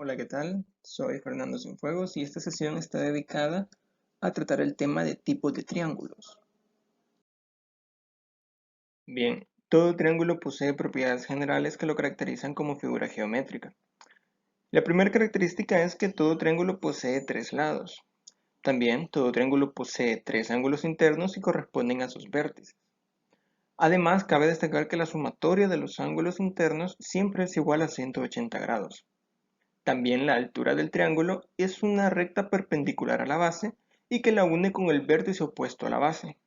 Hola, ¿qué tal? Soy Fernando Cienfuegos y esta sesión está dedicada a tratar el tema de tipos de triángulos. Bien, todo triángulo posee propiedades generales que lo caracterizan como figura geométrica. La primera característica es que todo triángulo posee tres lados. También, todo triángulo posee tres ángulos internos y corresponden a sus vértices. Además, cabe destacar que la sumatoria de los ángulos internos siempre es igual a 180 grados. También la altura del triángulo es una recta perpendicular a la base y que la une con el vértice opuesto a la base.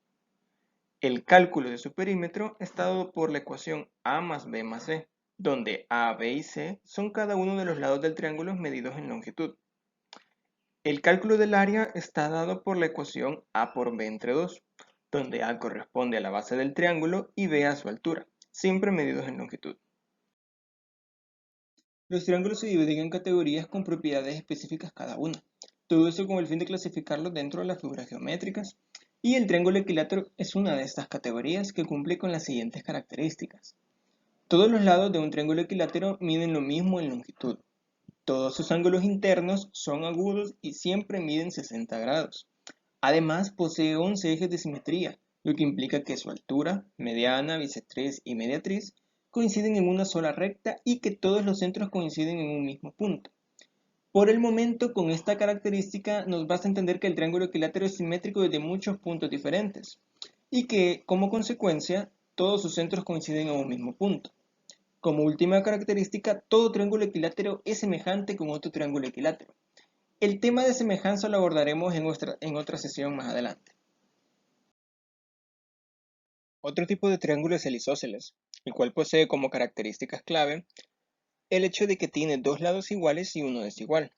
El cálculo de su perímetro está dado por la ecuación A más B más C, donde A, B y C son cada uno de los lados del triángulo medidos en longitud. El cálculo del área está dado por la ecuación A por B entre 2, donde A corresponde a la base del triángulo y B a su altura, siempre medidos en longitud. Los triángulos se dividen en categorías con propiedades específicas cada una. Todo eso con el fin de clasificarlos dentro de las figuras geométricas. Y el triángulo equilátero es una de estas categorías que cumple con las siguientes características. Todos los lados de un triángulo equilátero miden lo mismo en longitud. Todos sus ángulos internos son agudos y siempre miden 60 grados. Además, posee 11 ejes de simetría, lo que implica que su altura, mediana, bisectriz y mediatriz coinciden en una sola recta y que todos los centros coinciden en un mismo punto. Por el momento, con esta característica nos basta entender que el triángulo equilátero es simétrico desde muchos puntos diferentes y que, como consecuencia, todos sus centros coinciden en un mismo punto. Como última característica, todo triángulo equilátero es semejante con otro triángulo equilátero. El tema de semejanza lo abordaremos en otra sesión más adelante. Otro tipo de triángulo es el isósceles, el cual posee como características clave el hecho de que tiene dos lados iguales y uno desigual.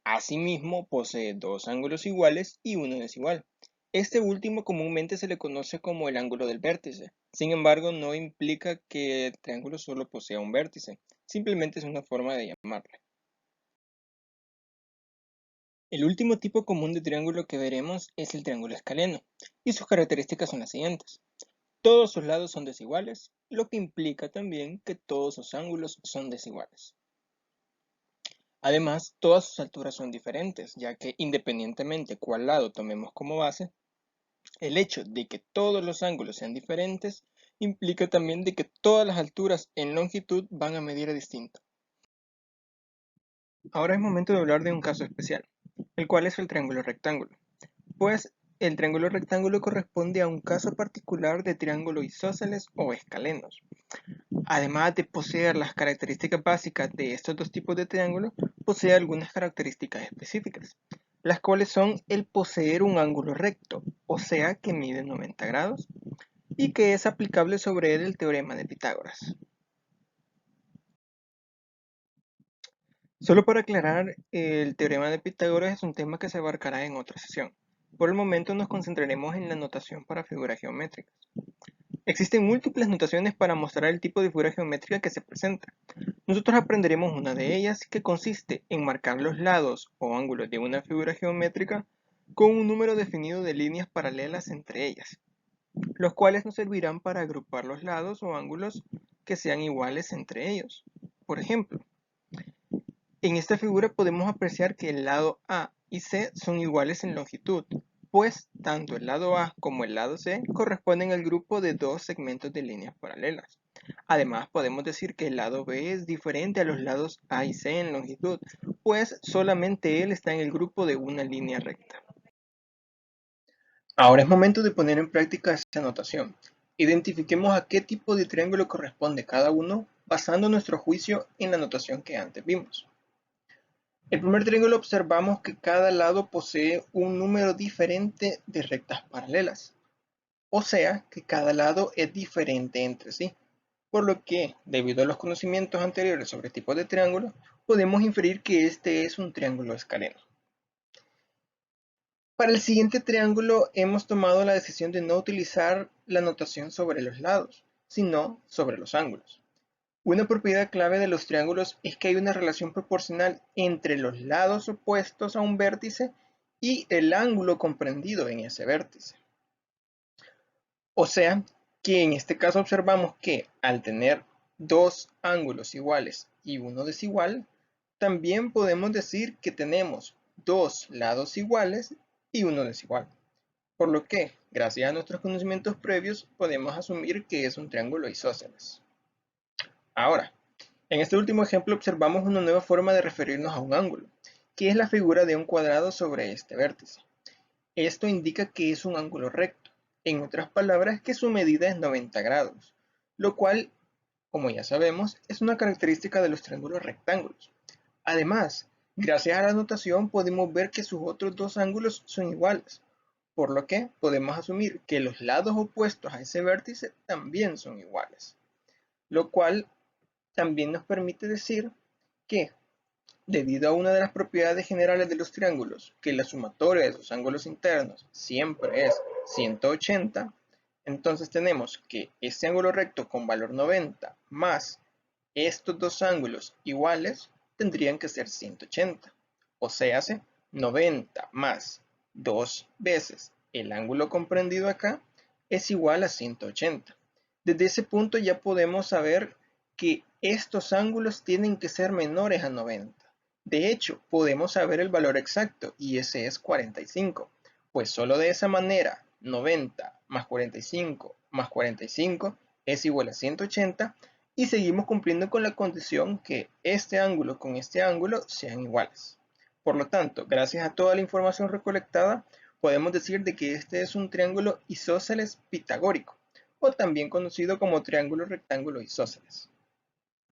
Asimismo, posee dos ángulos iguales y uno desigual. Este último comúnmente se le conoce como el ángulo del vértice. Sin embargo, no implica que el triángulo solo posea un vértice, simplemente es una forma de llamarle. El último tipo común de triángulo que veremos es el triángulo escaleno, y sus características son las siguientes. Todos sus lados son desiguales, lo que implica también que todos sus ángulos son desiguales. Además, todas sus alturas son diferentes, ya que independientemente cuál lado tomemos como base, el hecho de que todos los ángulos sean diferentes implica también de que todas las alturas en longitud van a medir a distinto. Ahora es momento de hablar de un caso especial, el cual es el triángulo rectángulo. Pues el triángulo rectángulo corresponde a un caso particular de triángulo isósceles o escalenos. Además de poseer las características básicas de estos dos tipos de triángulos, posee algunas características específicas, las cuales son el poseer un ángulo recto, o sea que mide 90 grados, y que es aplicable sobre él el teorema de Pitágoras. Solo para aclarar, el teorema de Pitágoras es un tema que se abarcará en otra sesión. Por el momento nos concentraremos en la notación para figuras geométricas. Existen múltiples notaciones para mostrar el tipo de figura geométrica que se presenta. Nosotros aprenderemos una de ellas, que consiste en marcar los lados o ángulos de una figura geométrica con un número definido de líneas paralelas entre ellas, los cuales nos servirán para agrupar los lados o ángulos que sean iguales entre ellos. Por ejemplo, en esta figura podemos apreciar que el lado A y C son iguales en longitud, pues tanto el lado A como el lado C corresponden al grupo de dos segmentos de líneas paralelas. Además, podemos decir que el lado B es diferente a los lados A y C en longitud, pues solamente él está en el grupo de una línea recta. Ahora es momento de poner en práctica esta notación. Identifiquemos a qué tipo de triángulo corresponde cada uno, basando nuestro juicio en la notación que antes vimos. El primer triángulo observamos que cada lado posee un número diferente de rectas paralelas, o sea que cada lado es diferente entre sí, por lo que, debido a los conocimientos anteriores sobre tipos de triángulos, podemos inferir que este es un triángulo escaleno. Para el siguiente triángulo hemos tomado la decisión de no utilizar la notación sobre los lados, sino sobre los ángulos. Una propiedad clave de los triángulos es que hay una relación proporcional entre los lados opuestos a un vértice y el ángulo comprendido en ese vértice. O sea, que en este caso observamos que al tener dos ángulos iguales y uno desigual, También podemos decir que tenemos dos lados iguales y uno desigual. Por lo que, gracias a nuestros conocimientos previos, podemos asumir que es un triángulo isósceles. Ahora, en este último ejemplo observamos una nueva forma de referirnos a un ángulo, que es la figura de un cuadrado sobre este vértice. Esto indica que es un ángulo recto, en otras palabras que su medida es 90 grados, lo cual, como ya sabemos, es una característica de los triángulos rectángulos. Además, gracias a la notación podemos ver que sus otros dos ángulos son iguales, por lo que podemos asumir que los lados opuestos a ese vértice también son iguales, lo cual también nos permite decir que, debido a una de las propiedades generales de los triángulos, que la sumatoria de sus ángulos internos siempre es 180, entonces tenemos que este ángulo recto con valor 90 más estos dos ángulos iguales tendrían que ser 180. O sea, 90 más 2 veces el ángulo comprendido acá es igual a 180. Desde ese punto ya podemos saber que estos ángulos tienen que ser menores a 90. De hecho, podemos saber el valor exacto y ese es 45, pues solo de esa manera 90 más 45 más 45 es igual a 180 y seguimos cumpliendo con la condición que este ángulo con este ángulo sean iguales. Por lo tanto, gracias a toda la información recolectada, podemos decir de que este es un triángulo isósceles pitagórico, o también conocido como triángulo rectángulo isósceles.